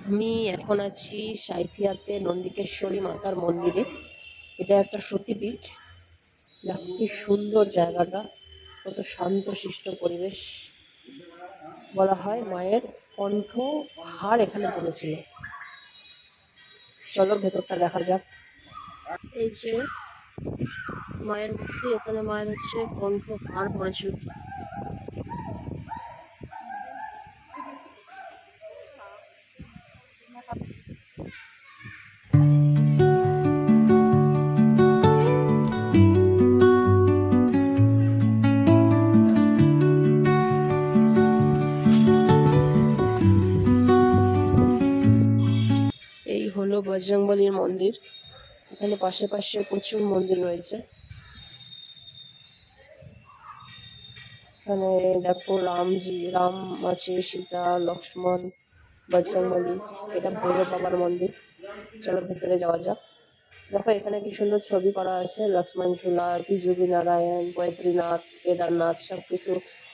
আমি এখন আছি সাঁইথিয়াতে নন্দিকেশ্বরী মাতার মন্দিরে। এটা একটা সতীপীঠ। দেখো কি সুন্দর জায়গাটা, কত শান্তশিষ্ট পরিবেশ। বলা হয় মায়ের কণ্ঠহার এখানে পড়েছিল। চলো ভেতরটা দেখা যাক। এই যে মায়ের মূর্তি, এখানে মায়ের হচ্ছে কণ্ঠহার পড়েছিল। এই হলো বজরংবলীর মন্দির। এখানে পাশে পাশে প্রচুর মন্দির রয়েছে। এখানে দেখো রাম আছে, সীতা, লক্ষ্মণ, বজরংবলী। এটা ভৈরব বাবার মন্দির। চলো ভেতরে যাওয়া যাক। দেখো এখানে কি সুন্দর ছবি করা আছে, লক্ষ্মণ ঝুলা, ত্রিযোগী নারায়ণ, বদ্রীনাথ, কেদারনাথ সবকিছু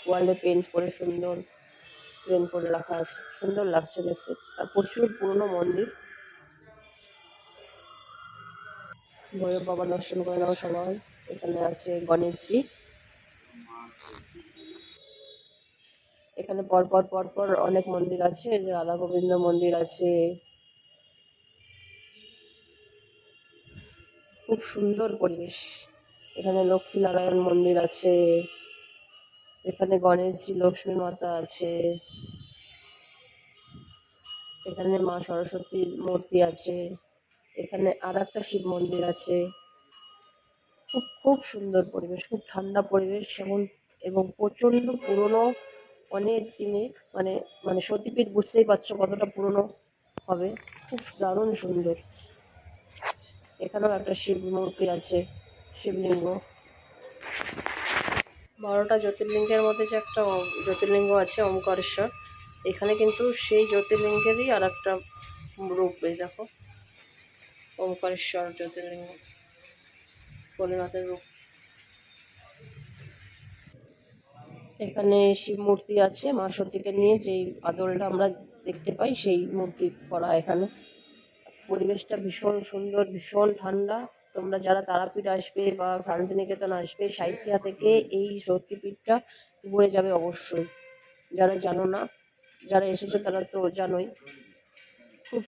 ওয়ালে পেন্ট করে সুন্দর পেন্ট করে রাখা আছে। সুন্দর লাগছে দেখতে। আর প্রচুর পুরনো মন্দির। ভৈরব বাবা দর্শন করে নাও সবাই। এখানে আছে গণেশজি। এখানে পরপর পরপর অনেক মন্দির আছে। রাধা গোবিন্দ মন্দির আছে। খুব সুন্দর পরিবেশ। এখানে লক্ষ্মী নারায়ণ মন্দির আছে। এখানে গণেশজি, লক্ষ্মী মাতা আছে। এখানে মা সরস্বতীর মূর্তি আছে। এখানে আর একটা শিব মন্দির আছে। খুব খুব সুন্দর পরিবেশ, খুব ঠান্ডা পরিবেশ এবং প্রচন্ড পুরনো। অনেক দিনের মানে মানে সতীপীঠ, বুঝতেই পারছো কতটা পুরনো হবে। খুব দারুণ সুন্দর। এখানেও একটা শিব মূর্তি আছে, শিবলিঙ্গ। 12টা জ্যোতির্লিঙ্গের মধ্যে যে একটা জ্যোতির্লিঙ্গ আছে ওমকারেশ্বর, এখানে কিন্তু সেই জ্যোতির্লিঙ্গেরই আর একটা রূপ। এই দেখো ওমকারেশ্বর জ্যোতির্লিঙ্গ, ভোলেনাথের রূপ। এখানে শিব মূর্তি আছে, মা সতীকে নিয়ে যেই আদলটা আমরা দেখতে পাই সেই মূর্তি করা এখানে। পরিবেশটা ভীষণ সুন্দর, ভীষণ ঠান্ডা। তোমরা যারা তারাপীঠ আসবে বা শান্তিনিকেতন আসবে, সাঁইথিয়া থেকে এই শক্তিপীঠটা ঘুরে যাবে অবশ্যই। যারা জানো না, যারা এসেছো তারা তো জানোই।